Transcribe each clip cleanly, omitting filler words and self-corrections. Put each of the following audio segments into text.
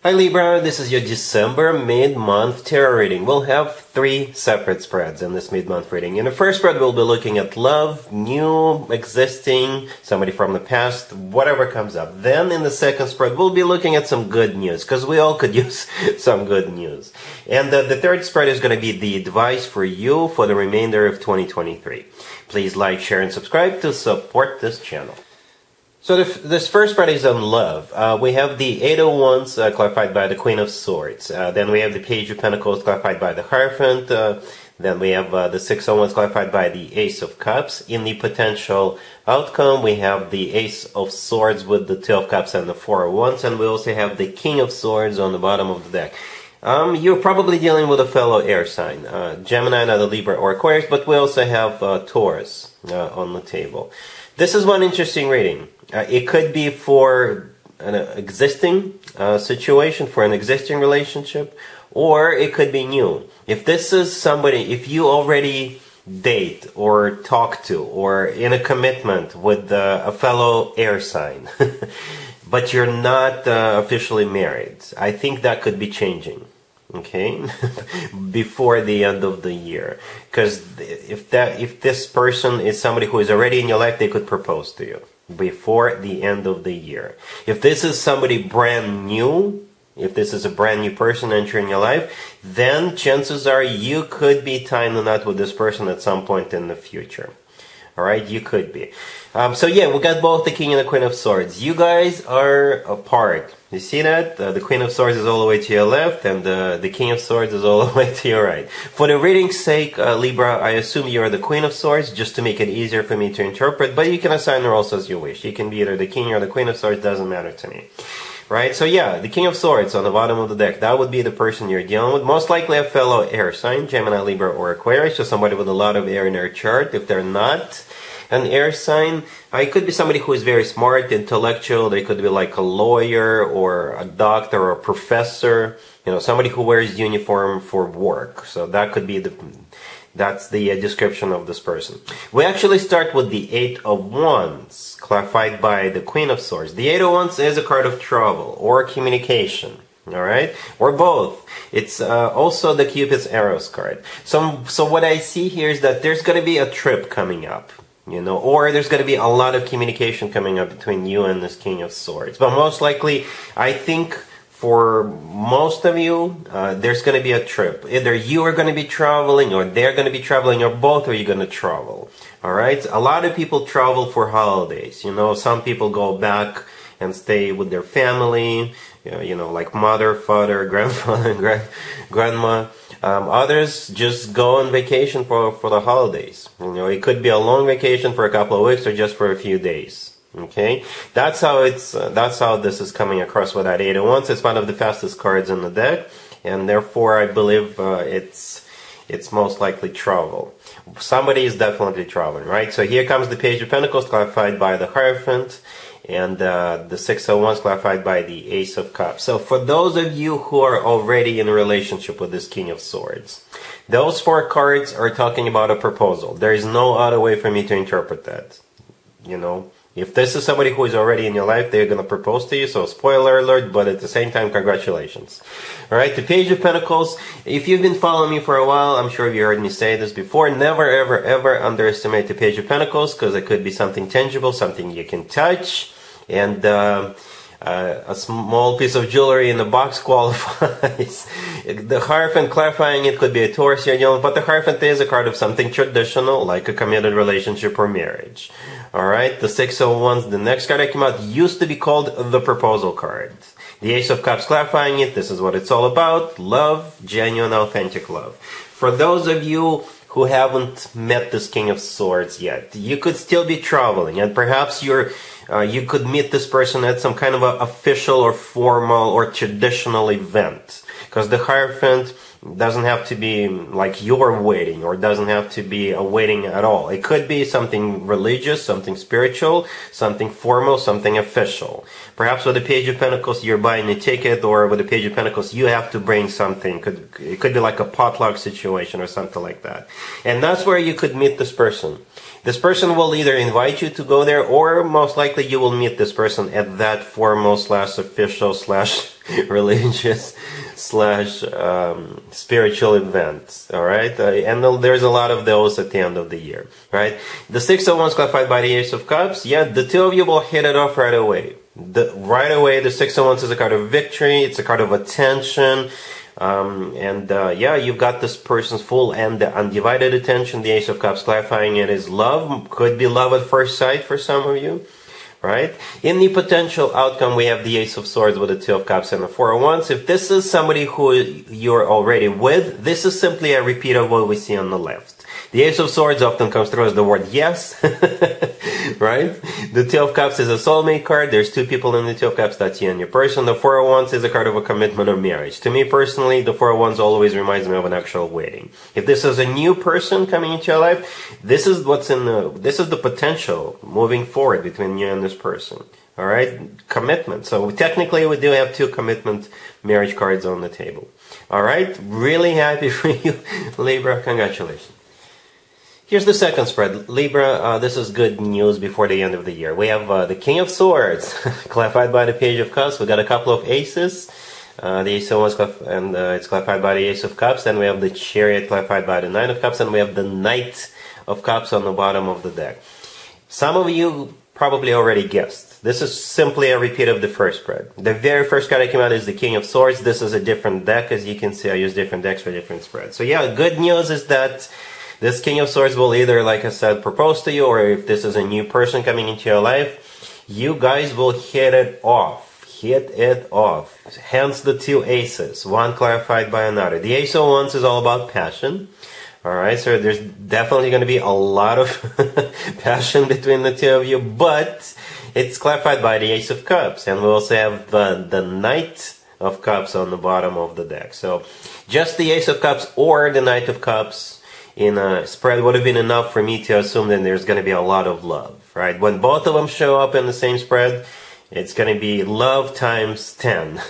Hi Libra, this is your December mid-month tarot reading. We'll have 3 separate spreads in this mid-month reading. In the first spread, we'll be looking at love, new, existing, somebody from the past, whatever comes up. Then in the second spread, we'll be looking at some good news, because we all could use some good news. And the third spread is going to be the advice for you for the remainder of 2023. Please like, share, and subscribe to support this channel. So this first spread is on love. We have the Eight of Wands clarified by the Queen of Swords. Then we have the Page of Pentacles clarified by the Hierophant. Then we have the Six of Wands clarified by the Ace of Cups. In the potential outcome, we have the Ace of Swords with the Two of Cups and the Four of Wands. And we also have the King of Swords on the bottom of the deck. You're probably dealing with a fellow air sign, Gemini, either Libra or Aquarius, but we also have Taurus on the table. This is one interesting reading. It could be for an existing situation, for an existing relationship, or it could be new. If this is somebody, if you already date or talk to or in a commitment with a fellow air sign, but you're not officially married, I think that could be changing. Okay, before the end of the year, because if this person is somebody who is already in your life, they could propose to you before the end of the year. If this is somebody brand new, if this is a brand new person entering your life, then chances are you could be tying the knot with this person at some point in the future. Alright, you could be. So yeah, we got both the King and the Queen of Swords. You guys are apart. You see that? The Queen of Swords is all the way to your left, and the King of Swords is all the way to your right. For the reading's sake, Libra, I assume you are the Queen of Swords, just to make it easier for me to interpret, but you can assign the roles as you wish. You can be either the King or the Queen of Swords, doesn't matter to me. Right, so yeah, the King of Swords on the bottom of the deck, that would be the person you're dealing with. Most likely a fellow air sign, Gemini, Libra, or Aquarius, so somebody with a lot of air in their chart. If they're not an air sign, it could be somebody who is very smart, intellectual. They could be like a lawyer or a doctor or a professor, you know, somebody who wears uniform for work. So that could be that's the description of this person. We actually start with the Eight of Wands, clarified by the Queen of Swords. The Eight of Wands is a card of travel or communication, alright? Or both. It's also the Cupid's Arrows card. So what I see here is that there's going to be a trip coming up, you know, or there's going to be a lot of communication coming up between you and this King of Swords. But most likely, I think for most of you, there's going to be a trip. Either you are going to be traveling, or they're going to be traveling, or both of you going to travel. All right? A lot of people travel for holidays. You know, some people go back and stay with their family, you know, like mother, father, grandfather, and grandma. Others just go on vacation for the holidays. You know, it could be a long vacation for a couple of weeks or just for a few days. Okay, that's how this is coming across with that Eight of Wands. It's one of the fastest cards in the deck, and therefore I believe it's most likely travel. Somebody is definitely traveling, right? So here comes the Page of Pentacles, clarified by the Hierophant, and the Six of Wands, clarified by the Ace of Cups. So for those of you who are already in a relationship with this King of Swords, those 4 cards are talking about a proposal. There is no other way for me to interpret that. You know, if this is somebody who is already in your life, they're going to propose to you, so spoiler alert, but at the same time, congratulations. Alright, the Page of Pentacles, if you've been following me for a while, I'm sure you heard me say this before, never ever ever underestimate the Page of Pentacles, because it could be something tangible, something you can touch, and a small piece of jewelry in the box qualifies. The Hierophant clarifying it could be a Taurus, but the Hierophant is a card of something traditional, like a committed relationship or marriage. Alright, the Six of Wands, the next card that came out, used to be called the Proposal card. The Ace of Cups clarifying it, this is what it's all about, love, genuine, authentic love. For those of you who haven't met this King of Swords yet, you could still be traveling, and perhaps you could meet this person at some kind of a official or formal or traditional event, because the Hierophant doesn't have to be like your wedding, or doesn't have to be a wedding at all. It could be something religious, something spiritual, something formal, something official. Perhaps with the Page of Pentacles you're buying a ticket, or with the Page of Pentacles you have to bring something. It could be like a potluck situation or something like that. And that's where you could meet this person. This person will either invite you to go there, or most likely you will meet this person at that formal / official / religious slash spiritual event. All right, and there's a lot of those at the end of the year. Right, the Six of Wands clarified by the Ace of Cups. Yeah, the two of you will hit it off right away. Right away, the Six of Wands is a card of victory. It's a card of attention. Yeah, you've got this person's full and undivided attention. The Ace of Cups clarifying it is love. Could be love at first sight for some of you. Right? In the potential outcome, we have the Ace of Swords with the Two of Cups and the Four of Wands. If this is somebody who you're already with, this is simply a repeat of what we see on the left. The Ace of Swords often comes through as the word yes, right? The Two of Cups is a soulmate card. There's two people in the Two of Cups, that's you and your person. The Four of Wands is a card of a commitment or marriage. To me personally, the Four of Wands always reminds me of an actual wedding. If this is a new person coming into your life, this is the potential moving forward between you and this person. All right, commitment. So technically, we do have two commitment marriage cards on the table. All right, really happy for you, Libra. Congratulations. Here's the second spread. Libra, this is good news before the end of the year. We have the King of Swords, clarified by the Page of Cups. We got a couple of aces. The Ace of Wands, and it's clarified by the Ace of Cups. And we have the Chariot, clarified by the Nine of Cups. And we have the Knight of Cups on the bottom of the deck. Some of you probably already guessed. This is simply a repeat of the first spread. The very first card that came out is the King of Swords. This is a different deck. As you can see, I use different decks for different spreads. So yeah, good news is that this King of Swords will either, like I said, propose to you, or if this is a new person coming into your life, you guys will hit it off. Hit it off. Hence the two aces, one clarified by another. The Ace of Wands is all about passion. Alright, so there's definitely going to be a lot of passion between the two of you, but it's clarified by the Ace of Cups. And we also have the Knight of Cups on the bottom of the deck. So just the Ace of Cups or the Knight of Cups in a spread would have been enough for me to assume that there's going to be a lot of love, right? When both of them show up in the same spread, it's going to be love times 10,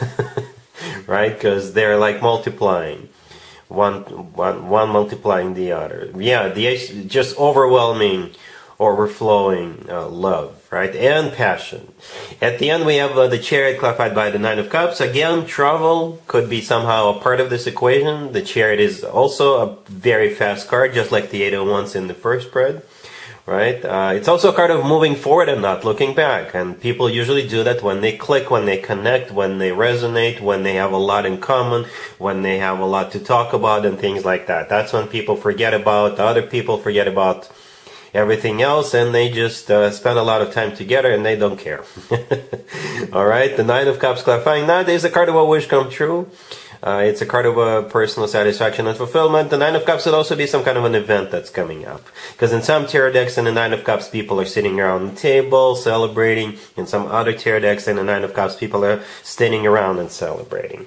right? Because they're like multiplying, one multiplying the other. Yeah, the ace, just overwhelming, overflowing love, right? And passion. At the end, we have the Chariot clarified by the Nine of Cups. Again, travel could be somehow a part of this equation. The Chariot is also a very fast card, just like the Eight of Wands in the first spread, right? It's also a card of moving forward and not looking back. And people usually do that when they click, when they connect, when they resonate, when they have a lot in common, when they have a lot to talk about and things like that. That's when people forget about, other people forget about everything else, and they just spend a lot of time together and they don't care. Alright, the Nine of Cups clarifying that is a card of a wish come true. It's a card of a personal satisfaction and fulfillment. The Nine of Cups would also be some kind of an event that's coming up. Because in some tarot decks in the Nine of Cups, people are sitting around the table celebrating. In some other tarot decks in the Nine of Cups, people are standing around and celebrating.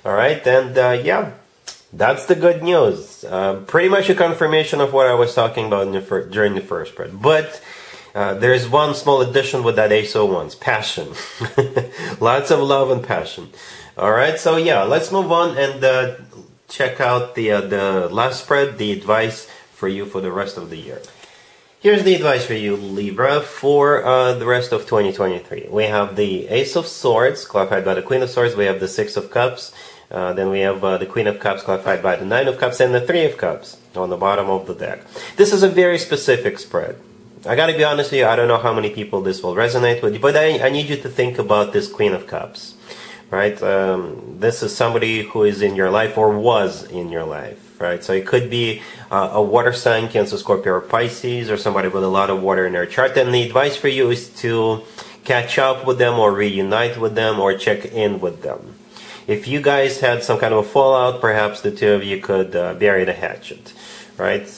Alright, and yeah, that's the good news. Pretty much a confirmation of what I was talking about during the first spread. But there's one small addition with that Ace of Wands. Passion. Lots of love and passion. Alright, so yeah, let's move on and check out the last spread, the advice for you for the rest of the year. Here's the advice for you, Libra, for the rest of 2023. We have the Ace of Swords, clarified by the Queen of Swords. We have the Six of Cups. Then we have the Queen of Cups clarified by the Nine of Cups and the Three of Cups on the bottom of the deck. This is a very specific spread. I gotta be honest with you, I don't know how many people this will resonate with, but I need you to think about this Queen of Cups, right? This is somebody who is in your life or was in your life, right? So it could be a water sign, Cancer, Scorpio, or Pisces, or somebody with a lot of water in their chart. And the advice for you is to catch up with them or reunite with them or check in with them. If you guys had some kind of a fallout, perhaps the two of you could bury the hatchet, right?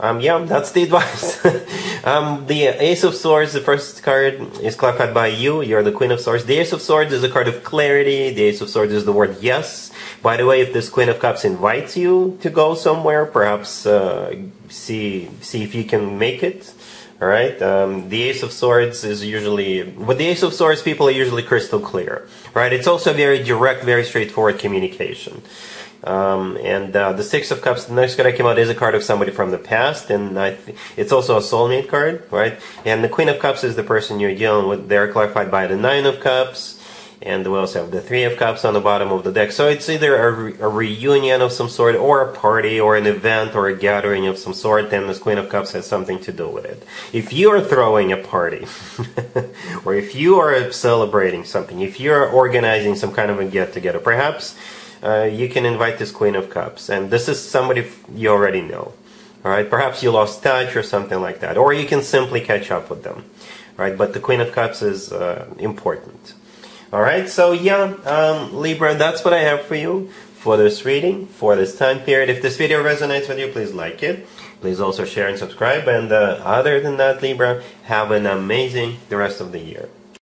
Yeah, that's the advice. The Ace of Swords, the first card, is clarified by you. You're the Queen of Swords. The Ace of Swords is a card of clarity. The Ace of Swords is the word yes. By the way, if this Queen of Cups invites you to go somewhere, perhaps see if you can make it. Alright, the Ace of Swords is usually, with the Ace of Swords, people are usually crystal clear, right? It's also very direct, very straightforward communication. The Six of Cups, the next card that came out, is a card of somebody from the past, and it's also a soulmate card, right? And the Queen of Cups is the person you're dealing with. They're clarified by the Nine of Cups, And we also have the Three of Cups on the bottom of the deck. So it's either a reunion of some sort, or a party, or an event, or a gathering of some sort, and this Queen of Cups has something to do with it. If you are throwing a party, or if you are celebrating something, if you are organizing some kind of a get-together, perhaps you can invite this Queen of Cups. And this is somebody you already know. Alright, perhaps you lost touch or something like that. Or you can simply catch up with them. Alright, but the Queen of Cups is important. Alright, so yeah, Libra, that's what I have for you for this reading, for this time period. If this video resonates with you, please like it. Please also share and subscribe. And other than that, Libra, have an amazing the rest of the year.